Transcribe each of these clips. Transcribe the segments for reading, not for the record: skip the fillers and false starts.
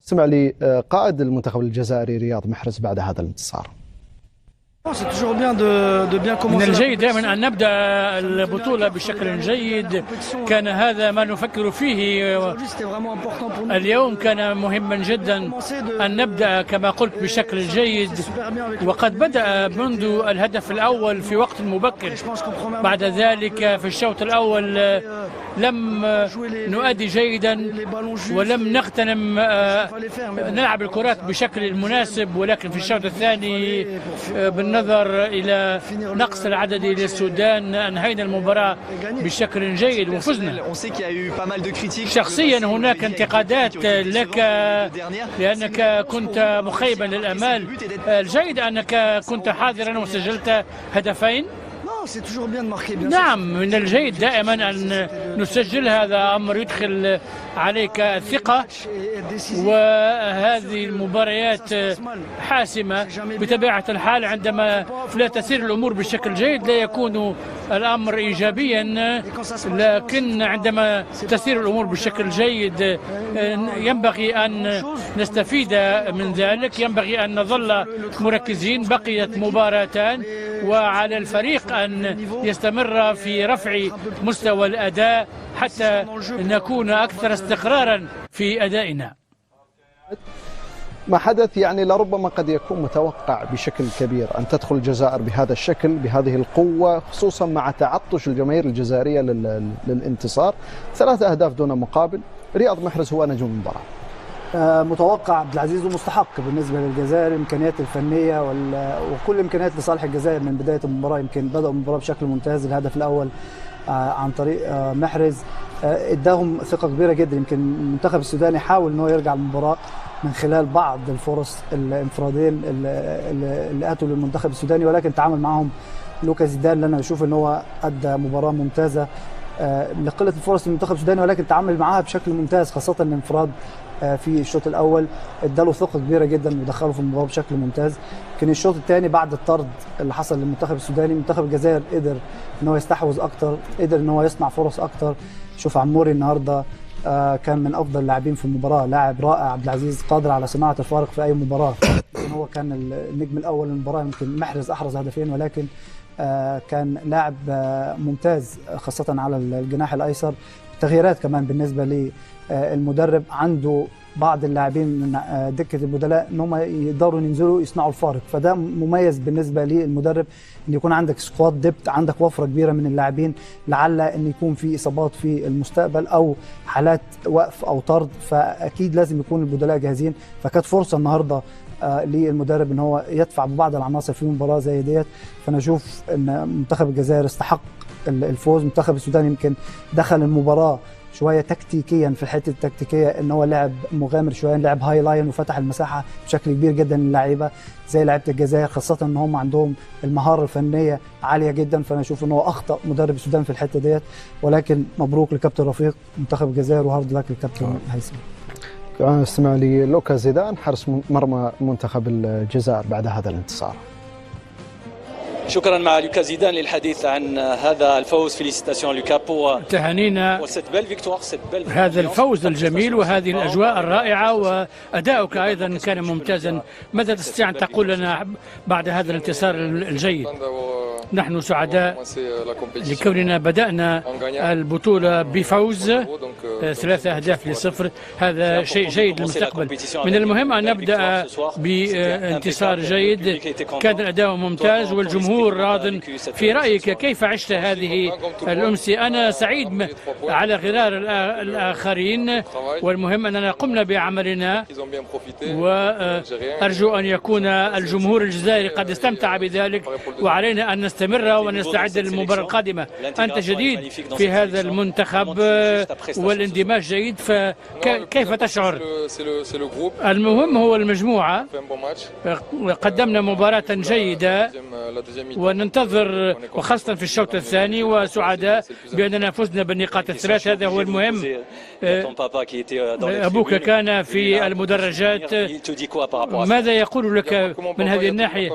اسمع لي قائد المنتخب الجزائري رياض محرز بعد هذا الانتصار. من الجيد دائما أن نبدأ البطولة بشكل جيد، كان هذا ما نفكر فيه اليوم. كان مهما جدا أن نبدأ كما قلت بشكل جيد، وقد بدأ منذ الهدف الأول في وقت مبكر. بعد ذلك في الشوط الأول لم نؤدي جيدا ولم نغتنم نلعب الكرات بشكل المناسب، ولكن في الشوط الثاني بالنظر إلى نقص العدد للسودان أنهينا المباراة بشكل جيد وفزنا. شخصيا هناك انتقادات لك لأنك كنت مخيبا للأمال. الجيد أنك كنت حاضرا وسجلت هدفين. نعم، من الجيد دائما أن نسجل، هذا أمر يدخل عليك الثقة، وهذه المباريات حاسمة بطبيعة الحال. عندما لا تسير الأمور بشكل جيد لا يكون الأمر إيجابيا، لكن عندما تسير الأمور بشكل جيد ينبغي أن نستفيد من ذلك، ينبغي أن نظل مركزين. بقيت مباراتان وعلى الفريق أن يستمر في رفع مستوى الأداء حتى نكون أكثر استقرارا في أدائنا. ما حدث يعني لربما قد يكون متوقع بشكل كبير أن تدخل الجزائر بهذا الشكل بهذه القوة، خصوصا مع تعطش الجماهير الجزائرية للانتصار. 3 أهداف دون مقابل. رياض محرز هو نجم المباراة. متوقع عبد العزيز ومستحق بالنسبه للجزائر. الامكانيات الفنيه وكل الامكانيات لصالح الجزائر من بدايه المباراه. يمكن بداوا المباراه بشكل ممتاز. الهدف الاول عن طريق محرز اداهم ثقه كبيره جدا. يمكن المنتخب السوداني حاول ان هو يرجع المباراه من خلال بعض الفرص الانفراديه اللي اتوا للمنتخب السوداني، ولكن تعامل معهم لوكا زيدان اللي انا بشوف ان هو ادى مباراه ممتازه لقله الفرص للمنتخب السوداني، ولكن تعامل معها بشكل ممتاز، خاصه الانفراد في الشوط الاول اداله ثقه كبيره جدا ودخله في المباراه بشكل ممتاز. لكن الشوط الثاني بعد الطرد اللي حصل للمنتخب السوداني، منتخب الجزائر قدر ان هو يستحوذ اكتر، قدر ان هو يصنع فرص اكتر. شوف عموري النهارده كان من افضل اللاعبين في المباراه، لاعب رائع. عبد العزيز قادر على صناعه الفارق في اي مباراه. هو كان النجم الاول للمباراه. يمكن محرز احرز هدفين، ولكن كان لاعب ممتاز خاصه على الجناح الايسر. تغييرات كمان بالنسبه للمدرب، عنده بعض اللاعبين من دكه البدلاء ان هم يقدروا ينزلوا يصنعوا الفارق، فده مميز بالنسبه للمدرب ان يكون عندك سكواد ديبت، عندك وفره كبيره من اللاعبين، لعل ان يكون في اصابات في المستقبل او حالات وقف او طرد، فاكيد لازم يكون البدلاء جاهزين. فكانت فرصه النهارده للمدرب ان هو يدفع ببعض العناصر في مباراه زي ديت. فانا اشوف ان منتخب الجزائر استحق الفوز. منتخب السودان يمكن دخل المباراه شويه تكتيكيا في الحته التكتيكيه، ان هو لعب مغامر شويه، لعب هاي لاين وفتح المساحه بشكل كبير جدا للاعيبه زي لعيبه الجزائر، خاصه ان هم عندهم المهاره الفنيه عاليه جدا. فانا اشوف ان هو اخطا مدرب السودان في الحته ديت، ولكن مبروك لكابتن رفيق منتخب الجزائر وهارد لك للكابتن هيثم. اسمع لي لوكا زيدان حارس مرمى منتخب الجزائر بعد هذا الانتصار. شكرا مع لوكا زيدان للحديث عن هذا الفوز. فيليسيتاسيون لوكا بور تهانينا هذا الفوز الجميل وهذه الأجواء الرائعة، وأداؤك أيضا كان ممتازا. ماذا تستطيع أن تقول لنا بعد هذا الانتصار الجيد؟ نحن سعداء لكوننا بدأنا البطولة بفوز 3-0. هذا شيء جيد للمستقبل. من المهم أن نبدأ بانتصار جيد. كان الأداء ممتاز والجمهور راض. في رأيك كيف عشت هذه الأمسية؟ أنا سعيد على غرار الآخرين، والمهم أننا قمنا بعملنا، وأرجو أن يكون الجمهور الجزائري قد استمتع بذلك، وعلينا أن نستمر ونستعد للمباراة القادمة. أنت جديد في هذا المنتخب والاندماج جيد، فكيف تشعر؟ المهم هو المجموعة. قدمنا مباراة جيدة وننتظر، وخاصة في الشوط الثاني، وسعداء بأننا فزنا بالنقاط الثلاث. هذا هو المهم. أبوك كان في المدرجات، ماذا يقول لك من هذه الناحية؟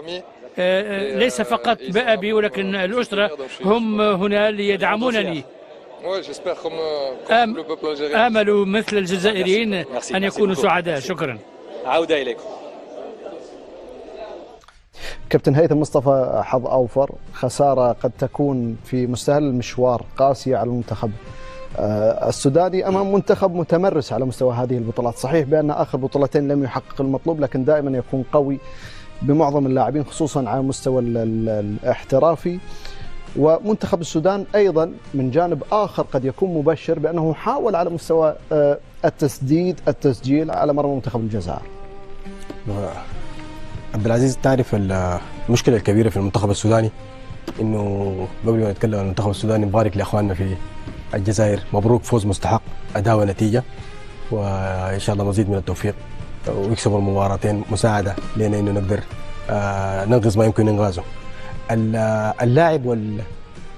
ليس فقط بأبي ولكن الأسرة هم هنا ليدعمونني. آملوا مثل الجزائريين أن يكونوا سعداء. شكرا. عودة إليكم. كابتن هيثم مصطفى، حظ أوفر، خسارة قد تكون في مستهل المشوار قاسية على المنتخب السوداني أمام منتخب متمرس على مستوى هذه البطولات. صحيح بأن آخر بطولتين لم يحقق المطلوب، لكن دائما يكون قوي بمعظم اللاعبين خصوصا على المستوى الاحترافي. ومنتخب السودان أيضا من جانب آخر قد يكون مبشر بأنه حاول على مستوى التسجيل على مرمى منتخب الجزائر. عبد العزيز، تعرف المشكلة الكبيرة في المنتخب السوداني إنه قبل ما نتكلم عن المنتخب السوداني نبارك لأخواننا في الجزائر، مبروك، فوز مستحق، أداء ونتيجة، وإن شاء الله مزيد من التوفيق ويكسبوا المباراتين مساعدة لنا إنه نقدر ننقذ ما يمكن إنقاذه. اللاعب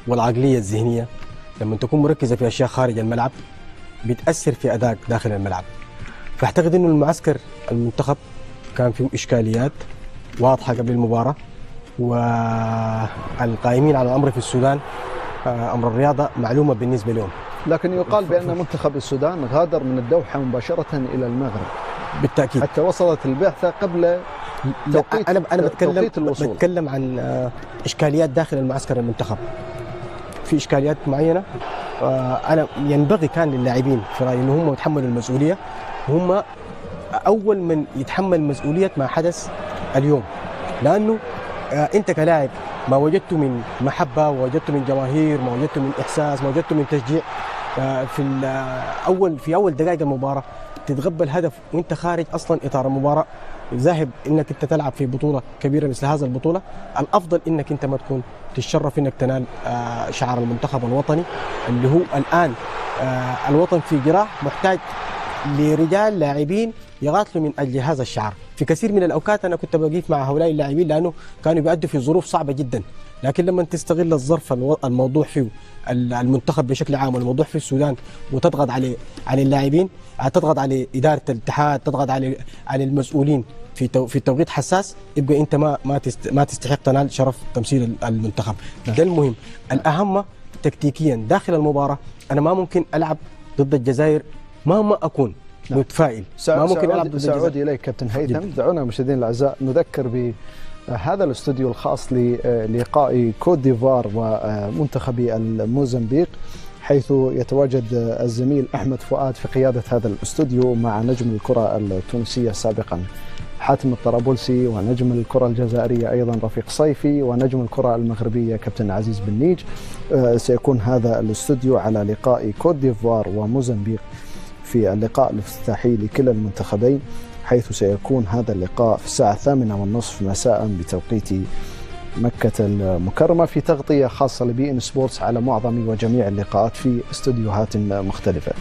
والعقلية الذهنية لما تكون مركزة في أشياء خارج الملعب بتأثر في أداءك داخل الملعب. فأعتقد إنه المعسكر المنتخب كان فيه إشكاليات واضحة قبل المباراة، والقائمين على الأمر في السودان أمر الرياضة معلومة بالنسبة لهم. لكن يقال بأن منتخب السودان غادر من الدوحة مباشرة إلى المغرب بالتأكيد، حتى وصلت البعثة قبل توقيت أنا الوصول. بتكلم عن إشكاليات داخل المعسكر المنتخب، في إشكاليات معينة. أنا ينبغي كان للاعبين في رأيي إنه هم يتحملوا المسؤولية، هم أول من يتحمل مسؤولية ما حدث اليوم، لأنه أنت كلاعب ما وجدته من محبة، ووجدته من جماهير، ما وجدته من إحساس، ما وجدته من تشجيع في أول دقائق المباراة تتغبى الهدف وأنت خارج أصلا إطار المباراة، ذاهب إنك أنت تلعب في بطولة كبيرة مثل هذا البطولة. الأفضل إنك أنت ما تكون تتشرف إنك تنال شعار المنتخب الوطني اللي هو الآن الوطن في جراح، محتاج لرجال لاعبين يقاتلوا من أجل هذا الشعار. في كثير من الأوقات أنا كنت بقيف مع هؤلاء اللاعبين لأنه كانوا بيأدوا في ظروف صعبة جدا، لكن لما تستغل الظرف الموضوع فيه المنتخب بشكل عام والموضوع في السودان وتضغط على اللاعبين، تضغط على إدارة الاتحاد، تضغط على المسؤولين في توقيت حساس، يبقى أنت ما تستحق تنال شرف تمثيل المنتخب. ده المهم. الأهم تكتيكيا داخل المباراة، أنا ما ممكن ألعب ضد الجزائر مهما أكون متفائل، ما ممكن ألعب ضد الجزائر. سأعود إليك كابتن هيثم. دعونا مشاهدينا الأعزاء نذكر بهذا الاستوديو الخاص للقاء كوت ديفوار ومنتخب الموزمبيق، حيث يتواجد الزميل أحمد فؤاد في قيادة هذا الاستوديو مع نجم الكرة التونسية سابقا حاتم الطرابلسي، ونجم الكرة الجزائرية أيضا رفيق صيفي، ونجم الكرة المغربية كابتن عزيز بن نيج. سيكون هذا الاستوديو على لقاء كوت ديفوار وموزمبيق في اللقاء الافتتاحي لكلا المنتخبين، حيث سيكون هذا اللقاء في الساعة 8:30 مساء بتوقيت مكة المكرمة، في تغطية خاصة لبي إن سبورتس على معظم وجميع اللقاءات في استوديوهات مختلفة.